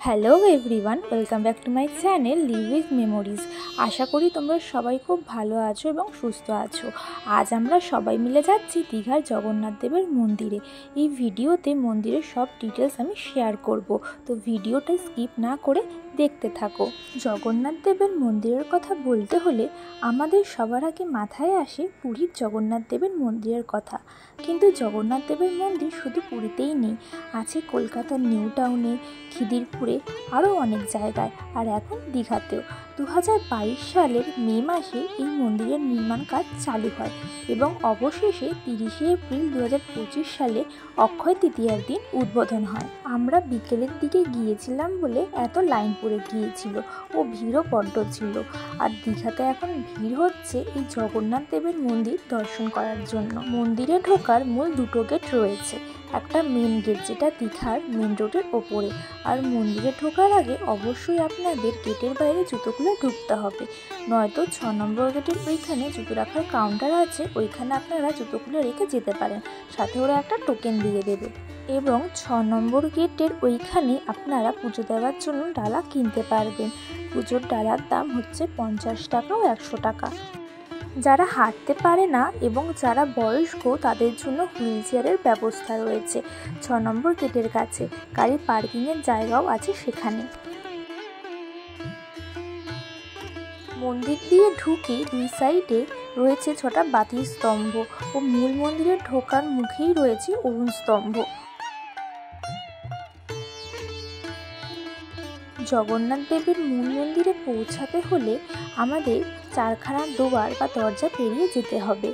Hello everyone, welcome back to my channel live with memories. আশা করি তোমরা সবাই খুব ভালো আছো এবং সুস্থ আছো। আজ আমরা সবাই মিলে যাচ্ছি দীঘার জগন্নাথ দেবের মন্দিরে। এই ভিডিওতে মন্দিরের সব ডিটেলস আমি শেয়ার করব, তো ভিডিওটা স্কিপ না করে দেখতে থাকো। জগন্নাথ দেবের মন্দিরের কথা বলতে হলে আমাদের সবার আগে মাথায় আসে পুরীর জগন্নাথ দেবের মন্দিরের কথা। কিন্তু জগন্নাথ দেবের মন্দির শুধু পুরীতেই নেই, আছে কলকাতার নিউ টাউনে, খিদিরপুরে, আরও অনেক জায়গায়, আর এখন দীঘাতেও। 2022 সালের মে মাসে এই মন্দিরের নির্মাণ কাজ চালু হয় এবং অবশেষে 30শে এপ্রিল 2025 সালে অক্ষয় তৃতীয়ার দিন উদ্বোধন হয়। আমরা বিকেলের দিকে গিয়েছিলাম বলে এত লাইন পড়ে গিয়েছিল ও ভিড়ও বড্ড ছিল। আর দীঘাতে এখন ভিড় হচ্ছে এই জগন্নাথ দেবের মন্দির দর্শন করার জন্য। মন্দিরে ঢোকার মূল দুটো গেট রয়েছে, একটা মেন গেট যেটা দীঘার মেন রোডের ওপরে, আর মন্দিরে ঢোকার আগে অবশ্যই আপনাদের গেটের বাইরে জুতোগুলো ঢুকতে হবে, নয়তো 6 নম্বর গেটের ওইখানে জুতো রাখার কাউন্টার আছে, ওইখানে আপনারা জুতোগুলো রেখে যেতে পারেন, সাথে ওরা একটা টোকেন দিয়ে দেবে। এবং 6 নম্বর গেটের ওইখানে আপনারা পুজো দেওয়ার জন্য ডালা কিনতে পারবেন। পুজোর ডালার দাম হচ্ছে 50 টাকা ও 100 টাকা। যারা হাঁটতে পারে না এবং যারা বয়স্ক তাদের জন্য হুইল চেয়ারের ব্যবস্থা রয়েছে 6 নম্বর গেটের কাছে। গাড়ি পার্কিংয়ের জায়গাও আছে সেখানে। মন্দির দিয়ে ঢুকে দুই সাইডে রয়েছে 6টা বাতির স্তম্ভ ও মূল মন্দিরে ঢোকার মুখেই রয়েছে অরুণ স্তম্ভ। জগন্নাথ দেবের মূল মন্দিরে পৌঁছাতে হলে আমাদের 4খানা দুয়ার বা দরজা পেরিয়ে যেতে হবে।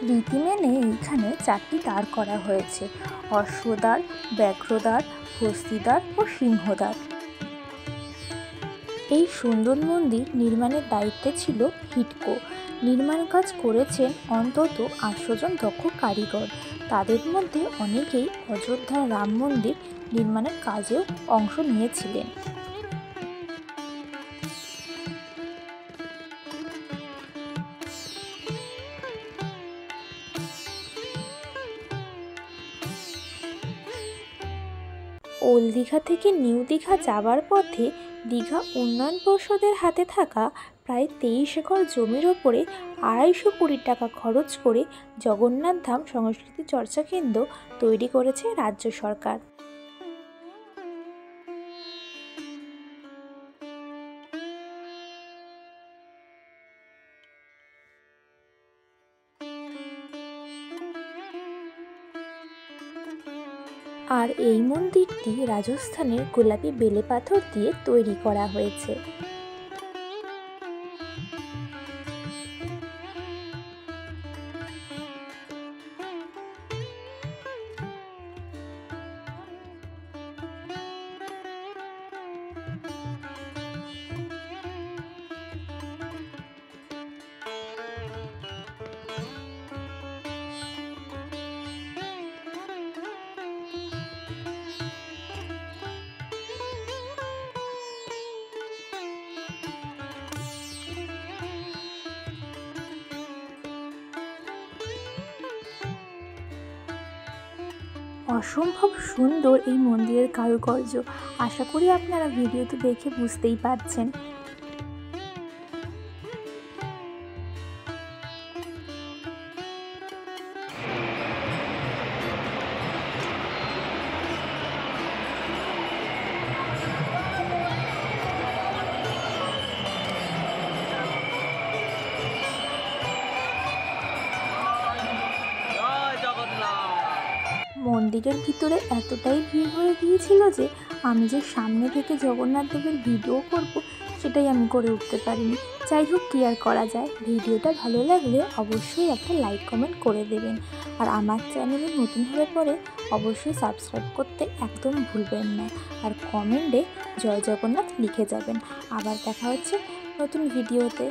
রীতি মেনে এইখানে 4টি দ্বার করা হয়েছে: অশ্বদ্বার, ব্যাঘ্রদ্বার, হস্তিদ্বার ও সিংহদ্বার। এই সুন্দর মন্দির নির্মাণের দায়িত্বে ছিল হিডকো। নির্মাণ কাজ করেছেন অন্তত 800 জন দক্ষ কারিগর। তাদের মধ্যে অনেকেই অযোধ্যার রাম মন্দির নির্মাণের কাজেও অংশ নিয়েছিলেন। ওল্ড দীঘা থেকে নিউ দীঘা যাওয়ার পথে দীঘা উন্নয়ন পর্ষদের হাতে থাকা প্রায় 23 একর জমির ওপরে 250 কোটি টাকা খরচ করে জগন্নাথ ধাম সংস্কৃতি চর্চা কেন্দ্র তৈরি করেছে রাজ্য সরকার। আর এই মন্দিরটি রাজস্থানের গোলাপি বেলে পাথর দিয়ে তৈরি করা হয়েছে। অসম্ভব সুন্দর এই মন্দিরের কারুকার্য। আশা করি আপনারা ভিডিওতে দেখে বুঝতেই পারছেন। মন্দিরের ভিতরে এতটাই ভিড় হয়ে গিয়েছিল যে আমি যে সামনে থেকে জগন্নাথ দেবের ভিডিও করব সেটাই আমি করে উঠতে পারিনি। যাই হোক, কি আর করা যায়। ভিডিওটা ভালো লাগলে অবশ্যই একটা লাইক কমেন্ট করে দেবেন, আর আমার চ্যানেলে নতুন হলে পরে অবশ্যই সাবস্ক্রাইব করতে একদম ভুলবেন না, আর কমেন্টে জয় জগন্নাথ লিখে যাবেন। আবার দেখা হচ্ছে নতুন ভিডিওতে।